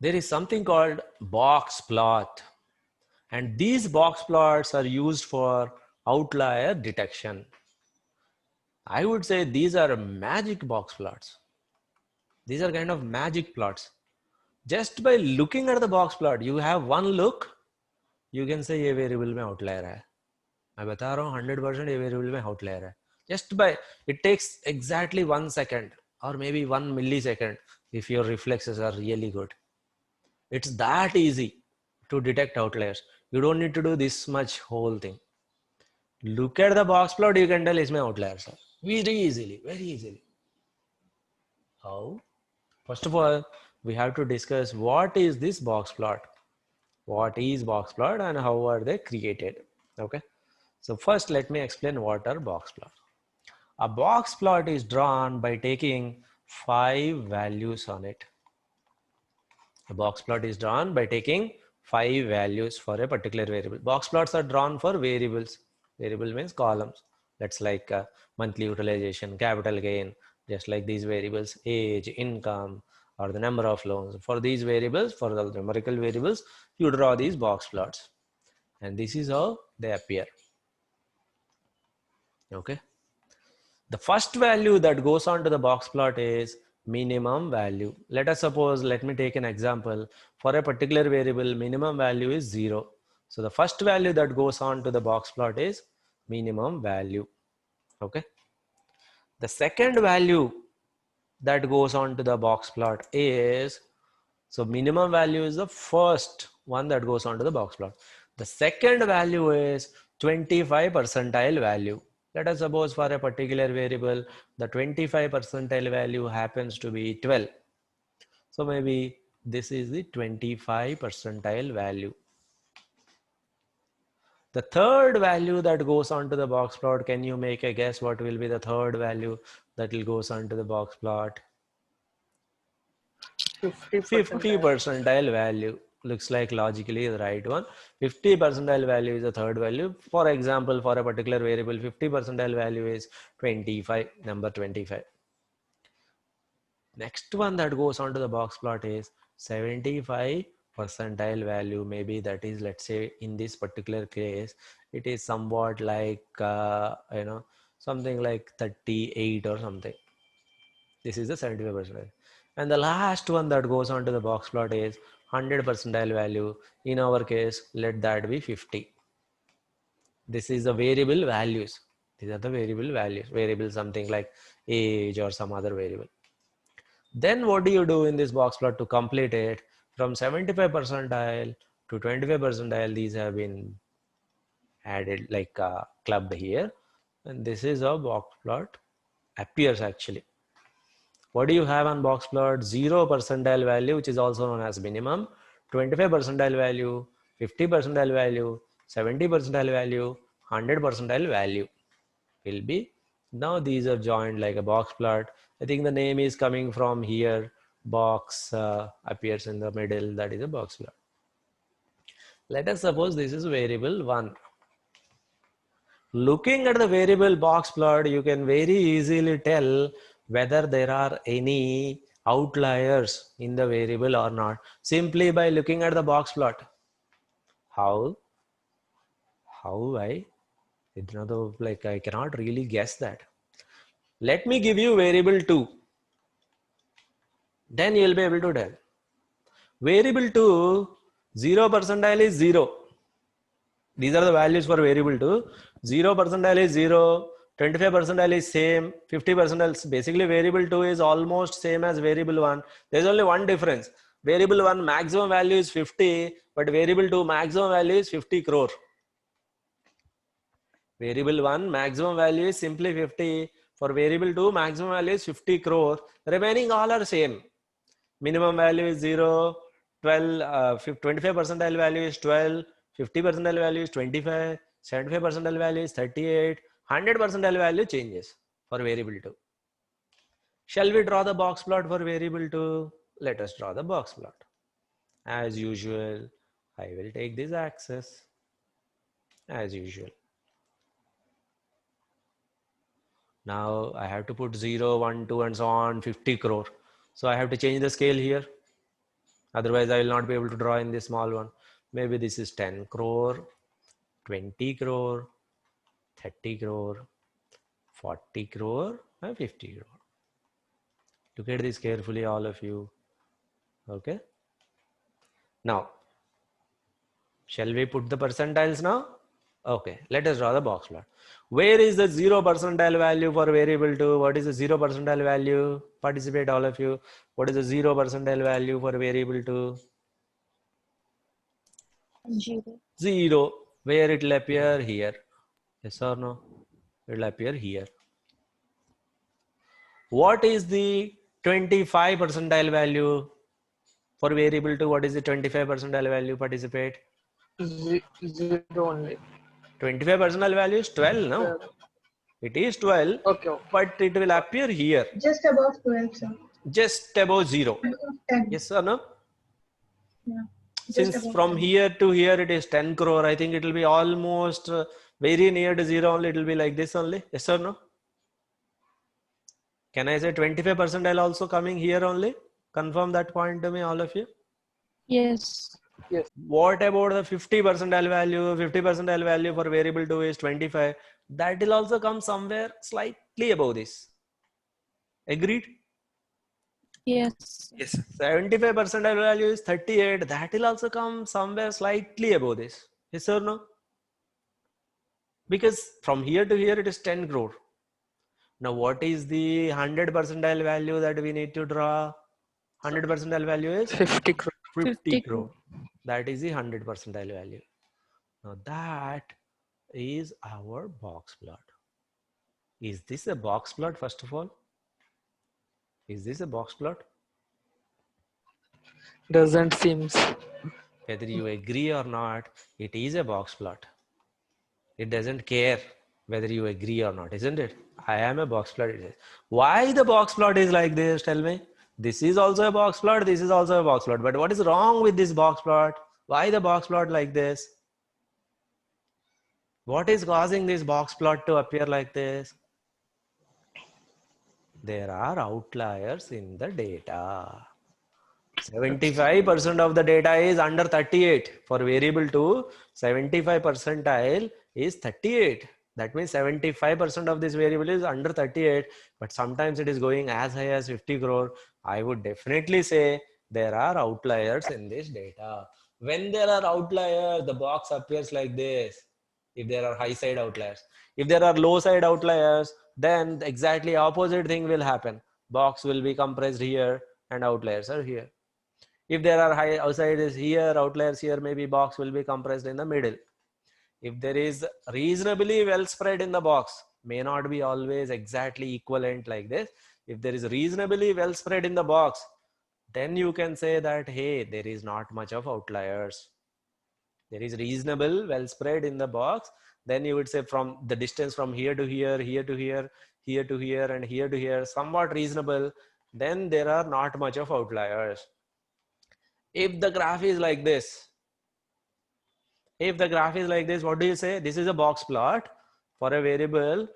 There is something called box plot, and these box plots are used for outlier detection. I would say these are magic box plots. These are kind of magic plots. Just by looking at the box plot, you have one look, you can say ये variable में outlier है. मैं बता रहा हूँ 100% ये variable में outlier है. Just by, it takes exactly 1 second or maybe 1 millisecond if your reflexes are really good. It's that easy to detect outliers. You don't need to do this much whole thing. Look at the box plot, you can tell इसमें outliers are. Very easily, very easily. How? First of all, we have to discuss what is this box plot. What is box plot and how are they created? Okay. So first, let me explain what are box plot. A box plot is drawn by taking 5 values on it. A box plot is drawn by taking 5 values for a particular variable. Box plots are drawn for variables. Variable means columns. That's like monthly utilization, capital gain, just like these variables, age, income, or the number of loans. For these variables, for the numerical variables, you draw these box plots. And this is how they appear. Okay. The first value that goes on to the box plot is minimum value. Let us suppose, let me take an example. For a particular variable, minimum value is 0. So the first value that goes on to the box plot is minimum value. Okay. The second value that goes on to the box plot is, so minimum value is the first one that goes on to the box plot. The second value is 25 percentile value. Let us suppose for a particular variable, the 25 percentile value happens to be 12. So maybe this is the 25 percentile value. The third value that goes onto the box plot, can you make a guess what will be the third value that will goes onto the box plot? 50 percentile value. Looks like logically the right one. 50 percentile value is the third value. For example, for a particular variable, 50 percentile value is 25, number 25. Next one that goes onto the box plot is 75 percentile value. Maybe that is, let's say in this particular case, it is somewhat like, something like 38 or something. This is the 75 percentile. And the last one that goes onto the box plot is 100 percentile value. In our case, let that be 50. This is the variable values. These are the variable values. Variable something like age or some other variable. Then what do you do in this box plot to complete it? From 75 percentile to 25 percentile, these have been added like clubbed here. And this is how box plot appears actually. What do you have on box plot? 0 percentile value, which is also known as minimum, 25 percentile value, 50 percentile value, 70 percentile value, 100 percentile value will be. Now these are joined like a box plot. I think the name is coming from here. Box appears in the middle, that is a box plot. Let us suppose this is variable 1. Looking at the variable box plot, you can very easily tell whether there are any outliers in the variable or not, simply by looking at the box plot. How? I don't know, like I cannot really guess that. Let me give you variable 2. Then you will be able to tell. Variable 2, 0 percentile is 0. These are the values for variable 2. 0 percentile is 0, 25 percentile is same, 50 percentile. Basically variable 2 is almost same as variable 1. There is only one difference. Variable 1 maximum value is 50, but variable 2 maximum value is 50 crore. Variable 1 maximum value is simply 50. For variable 2 maximum value is 50 crore. Remaining all are same. Minimum value is 0, 12, 25 percentile value is 12, 50 percentile value is 25, 75 percentile value is 38, 100 percentile value changes for variable 2. Shall we draw the box plot for variable 2? Let us draw the box plot. As usual, I will take this axis as usual. Now I have to put 0, 1, 2 and so on, 50 crore. So I have to change the scale here. Otherwise, I will not be able to draw in this small one. Maybe this is 10 crore, 20 crore, 30 crore, 40 crore, and 50 crore. Look at this carefully, all of you. Okay. Now, shall we put the percentiles now? Okay, let us draw the box plot. Where is the 0 percentile value for variable 2? What is the 0 percentile value? Participate, all of you. What is the 0 percentile value for variable 2? 0. 0. Where it will appear? Here. Yes or no? It will appear here. What is the 25 percentile value for variable 2? What is the 25 percentile value? Participate. 0 only. 25 percentile value is 12, no? It is 12, Okay. but it will appear here. Just above 12, sir. Just above 0. 10. Yes or no? Yeah. Since from 10. here to here it is 10 crore, I think it will be almost very near to 0 only. It will be like this only. Yes or no? Can I say 25 percentile also coming here only? Confirm that point to me, all of you. Yes. Yes. What about the 50 percentile value? 50 percentile value for variable 2 is 25. That will also come somewhere slightly above this. Agreed? Yes. Yes. 75 percentile value is 38. That will also come somewhere slightly above this. Yes or no? Because from here to here it is 10 crore. Now what is the 100 percentile value that we need to draw? 100 percentile value is 50 crore. 50 crore. That is the 100 percentile value. Now that is our box plot. Is this a box plot first of all? Is this a box plot? Doesn't seems. Whether you agree or not, it is a box plot. It doesn't care whether you agree or not, isn't it? I am a box plot. Why the box plot is like this? Tell me. This is also a box plot. This is also a box plot. But what is wrong with this box plot? Why the box plot like this? What is causing this box plot to appear like this? There are outliers in the data. 75% of the data is under 38. For variable 2, 75 percentile is 38. That means 75% of this variable is under 38, but sometimes it is going as high as 50 crore. I would definitely say there are outliers in this data. When there are outliers, the box appears like this. If there are high side outliers, if there are low side outliers, then exactly opposite thing will happen. Box will be compressed here and outliers are here. If there are high outliers here, outliers here, maybe box will be compressed in the middle. If there is reasonably well spread in the box, may not be always exactly equivalent like this. If there is reasonably well spread in the box, then you can say that, hey, there is not much of outliers. There is reasonable well spread in the box. Then you would say from the distance from here to here, here to here, here to here, and here to here, somewhat reasonable. Then there are not much of outliers. If the graph is like this, what do you say? This is a box plot for a variable.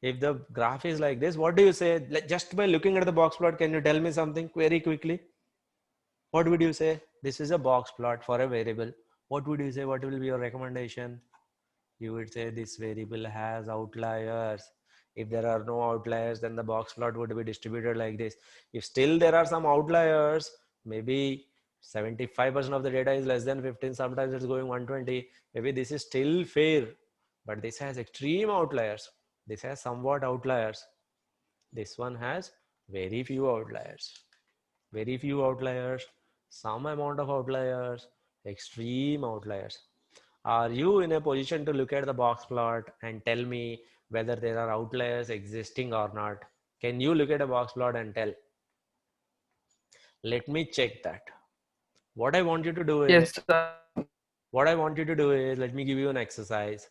If the graph is like this, what do you say? Just by looking at the box plot, can you tell me something very quickly? What would you say? This is a box plot for a variable. What would you say? What will be your recommendation? You would say this variable has outliers. If there are no outliers, then the box plot would be distributed like this. If still there are some outliers, maybe 75% of the data is less than 15, sometimes it's going 120. Maybe this is still fair, but this has extreme outliers. This has somewhat outliers. This one has very few outliers. Very few outliers, some amount of outliers, extreme outliers. Are you in a position to look at the box plot and tell me whether there are outliers existing or not? Can you look at a box plot and tell? Let me check that. What I want you to do is, Yes, sir. let me give you an exercise.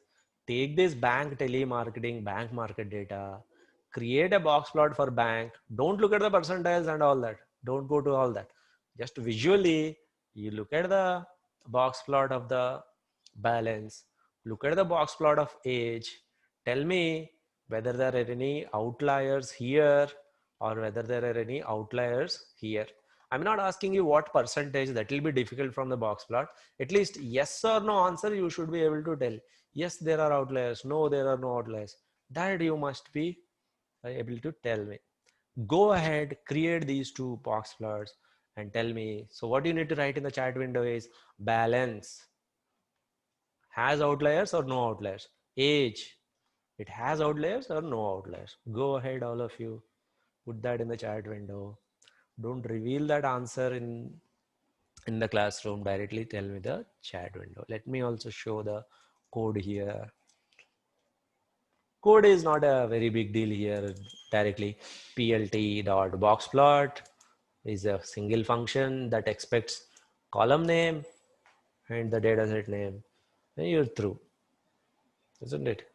Take this bank telemarketing, bank market data, create a box plot for bank. Don't look at the percentiles and all that. Don't go to all that. Just visually, you look at the box plot of the balance, look at the box plot of age. Tell me whether there are any outliers here or whether there are any outliers here. I'm not asking you what percentage, that will be difficult from the box plot. At least yes or no answer you should be able to tell. Yes, there are outliers. No, there are no outliers. That you must be able to tell me. Go ahead, create these two box plots and tell me. So what you need to write in the chat window is balance has outliers or no outliers. Age, it has outliers or no outliers. Go ahead, all of you, put that in the chat window. Don't reveal that answer in the classroom directly. Tell me the chat window. Let me also show the code here. Code is not a very big deal here directly. plt.boxplot is a single function that expects column name and the dataset name, and you're through, isn't it?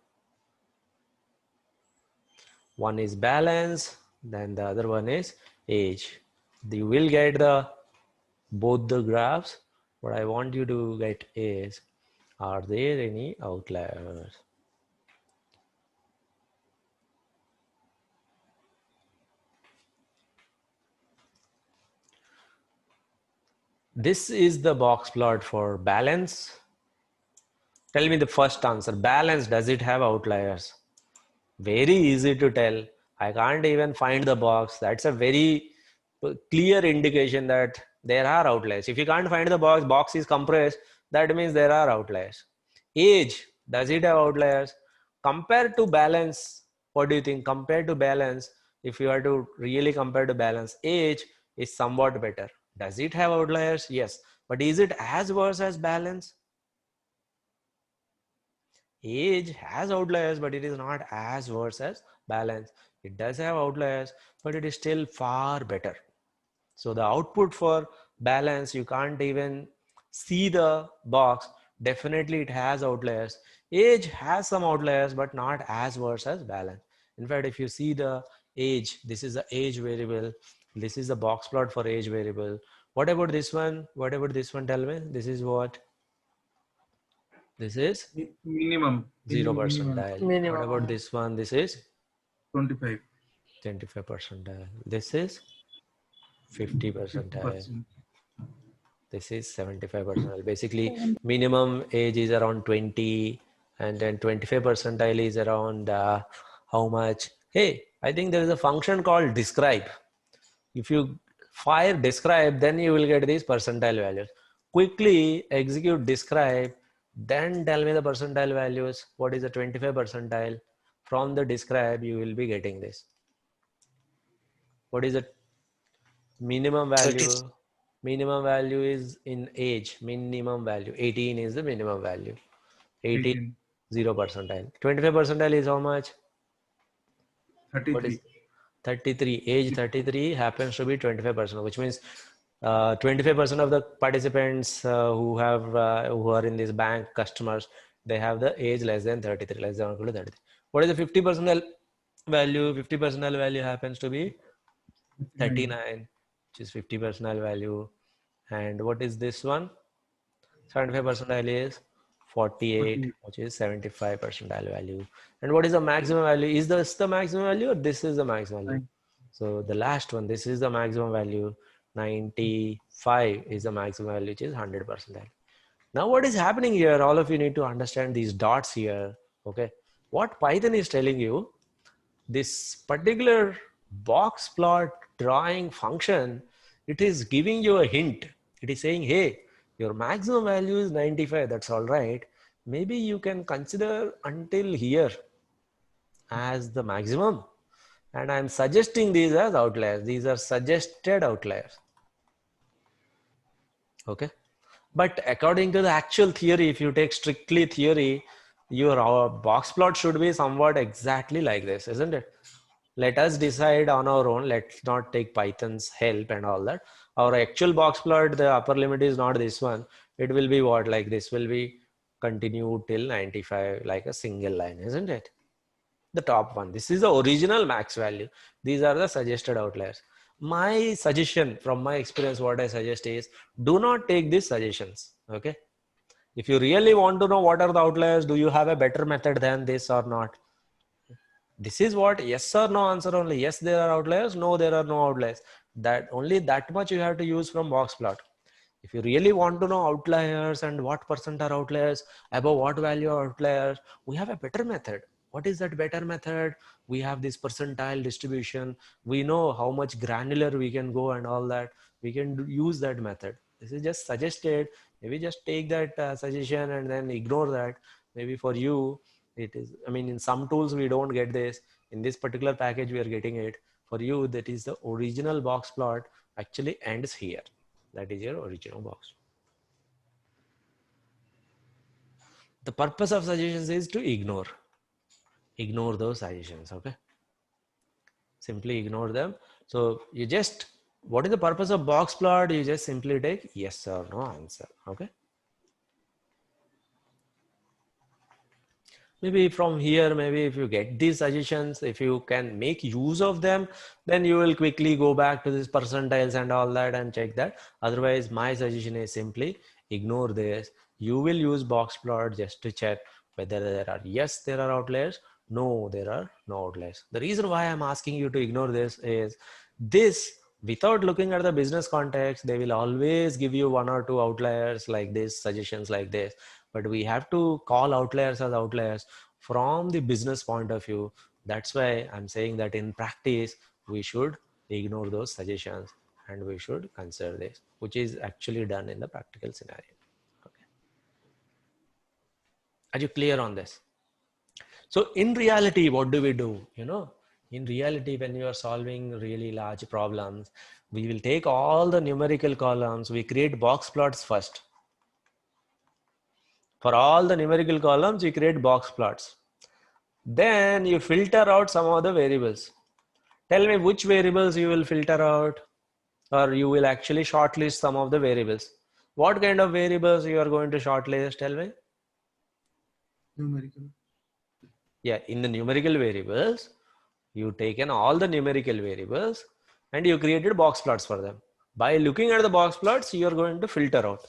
One is balance, then the other one is age. You will get the both the graphs. What I want you to get is, are there any outliers? This is the box plot for balance. Tell me the first answer. Balance, does it have outliers? Very easy to tell. I can't even find the box. That's a very clear indication that there are outliers. If you can't find the box is compressed, that means there are outliers. Age, does it have outliers? Compared to balance, what do you think? Compared to balance, if you are to really compare to balance, age is somewhat better. Does it have outliers? Yes. But is it as worse as balance? Age has outliers, but it is not as worse as balance. It does have outliers, but it is still far better. So the output for balance, you can't even see the box. Definitely it has outliers. Age has some outliers, but not as worse as balance. In fact, if you see the age, this is the age variable. This is the box plot for age variable. What about this one? What about this one? Tell me. This is what? This is minimum 0 minimum percentile. Minimum. What about this one? This is 25 25 percentile. This is 50 percentile. 50%. This is 75 percentile. Basically, minimum age is around 20, and then 25 percentile is around how much? Hey, I think there is a function called describe. If you fire describe, then you will get these percentile values. Quickly execute describe, then tell me the percentile values. What is the 25 percentile? From the describe, you will be getting this. What is the minimum value? Minimum value is in age. Minimum value 18 is the minimum value. 18 0 percentile. 25 percentile is how much? 33. What is 33? Age 33 happens to be 25%, which means 25% of the participants who are in this bank customers, they have the age less than 33, less than or equal to 33. What is the 50 percentile value? 50 percentile value happens to be 39, which is 50 percentile value. And what is this one? 75 percentile is 48, which is 75 percentile value. And what is the maximum value? Is this the maximum value or this is the maximum value? So the last one, this is the maximum value. 95 is the maximum value, which is 100 percentile. Now what is happening here? All of you need to understand these dots here. Okay. What Python is telling you, this particular box plot drawing function, it is giving you a hint. It is saying, hey, your maximum value is 95. That's all right. Maybe you can consider until here as the maximum. And I'm suggesting these as outliers. These are suggested outliers. Okay. But according to the actual theory, if you take strictly theory, your box plot should be somewhat exactly like this, isn't it? Let us decide on our own. Let's not take Python's help and all that. Our actual box plot, the upper limit is not this one. It will be what? Like this will be continued till 95, like a single line, isn't it? The top one. This is the original max value. These are the suggested outliers. My suggestion from my experience, what I suggest is do not take these suggestions. Okay. If you really want to know what are the outliers, do you have a better method than this or not? This is what yes or no answer only. Yes, there are outliers. No, there are no outliers. That only that much you have to use from box plot. If you really want to know outliers and what percent are outliers, above what value are outliers, we have a better method. What is that better method? We have this percentile distribution. We know how much granular we can go and all that. We can use that method. This is just suggested. Maybe just take that suggestion and then ignore that. Maybe for you, it is, I mean, in some tools, we don't get this. In this particular package, we are getting it. For you, that is the original box plot actually ends here. That is your original box. The purpose of suggestions is to ignore those suggestions. Okay, simply ignore them. So you just, what is the purpose of box plot? You just simply take yes or no answer. Okay, maybe from here, maybe if you get these suggestions, if you can make use of them, then you will quickly go back to these percentiles and all that and check that. Otherwise, my suggestion is simply ignore this. You will use box plot just to check whether there are, yes, there are outliers, no, there are no outliers. The reason why I'm asking you to ignore this is this, without looking at the business context, they will always give you one or two outliers like this, suggestions like this. But we have to call outliers as outliers from the business point of view. That's why I'm saying that in practice, we should ignore those suggestions and we should consider this, which is actually done in the practical scenario. Okay. Are you clear on this? So in reality, what do we do? You know, in reality, when you are solving really large problems, we will take all the numerical columns, we create box plots first. For all the numerical columns, you create box plots. Then you filter out some of the variables. Tell me which variables you will filter out, or you will actually shortlist some of the variables. What kind of variables you are going to shortlist? Tell me. Numerical. Yeah, in the numerical variables, you taken all the numerical variables and you created box plots for them. By looking at the box plots, you are going to filter out.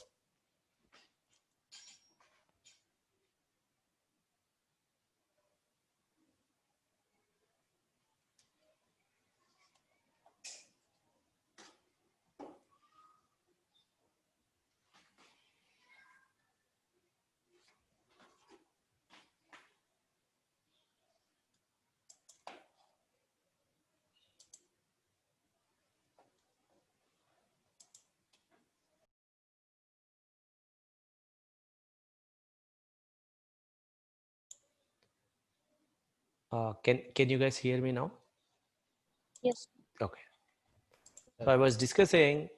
Can you guys hear me now? Yes. Okay. So I was discussing,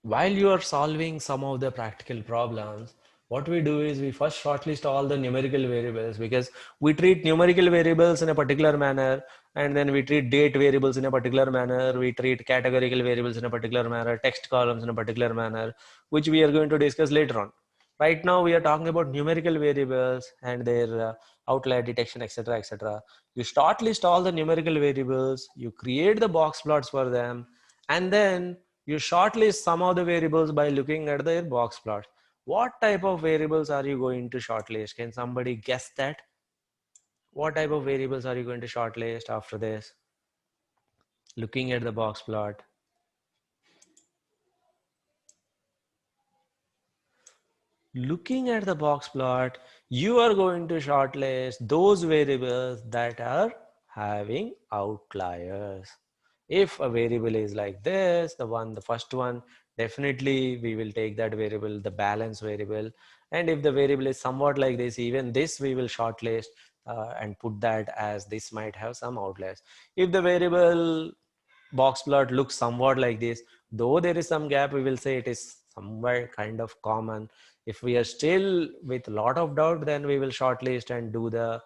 while you are solving some of the practical problems, what we do is we first shortlist all the numerical variables, because we treat numerical variables in a particular manner, and then we treat date variables in a particular manner, we treat categorical variables in a particular manner, text columns in a particular manner, which we are going to discuss later on. Right now, we are talking about numerical variables and their outlier detection, etc., etc. You shortlist all the numerical variables, you create the box plots for them, and then you shortlist some of the variables by looking at their box plots. What type of variables are you going to shortlist? Can somebody guess that? What type of variables are you going to shortlist after this? Looking at the box plot. Looking at the box plot, you are going to shortlist those variables that are having outliers. If a variable is like this, the first one, definitely we will take that variable, the balance variable. And if the variable is somewhat like this, even this we will shortlist and put that as this might have some outliers. If the variable box plot looks somewhat like this, though there is some gap, we will say it is somewhere kind of common. If we are still with a lot of doubt, then we will shortlist and do the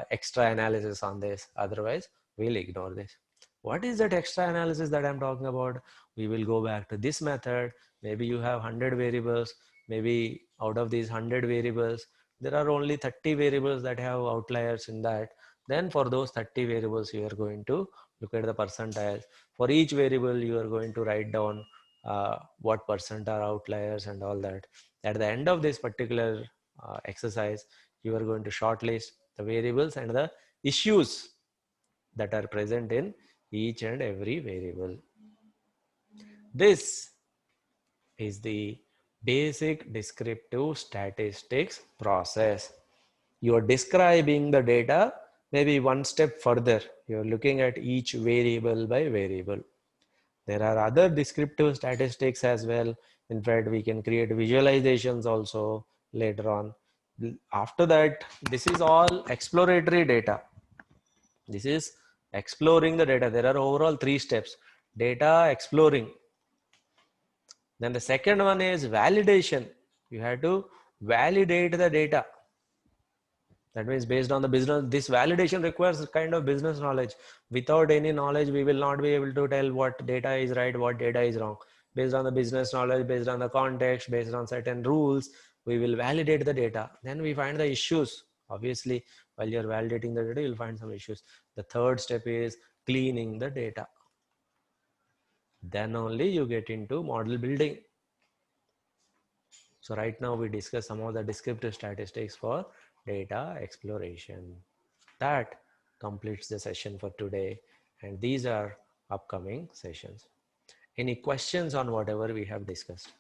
extra analysis on this. Otherwise, we'll ignore this. What is that extra analysis that I'm talking about? We will go back to this method. Maybe you have 100 variables. Maybe out of these 100 variables, there are only 30 variables that have outliers in that. Then for those 30 variables, you are going to look at the percentiles. For each variable, you are going to write down what percent are outliers and all that. At the end of this particular exercise, you are going to shortlist the variables and the issues that are present in each and every variable. This is the basic descriptive statistics process. You're describing the data maybe one step further. You're looking at each variable by variable. There are other descriptive statistics as well. In fact, we can create visualizations also later on. After that, this is all exploratory data. This is exploring the data. There are overall 3 steps. Data exploring. Then the second one is validation. You have to validate the data. That means based on the business, this validation requires a kind of business knowledge. Without any knowledge, we will not be able to tell what data is right, what data is wrong. Based on the business knowledge, based on the context, based on certain rules, we will validate the data. Then we find the issues. Obviously, while you're validating the data, you'll find some issues. The third step is cleaning the data. Then only you get into model building. So right now we discuss some of the descriptive statistics for data exploration. That completes the session for today, and these are upcoming sessions. Any questions on whatever we have discussed?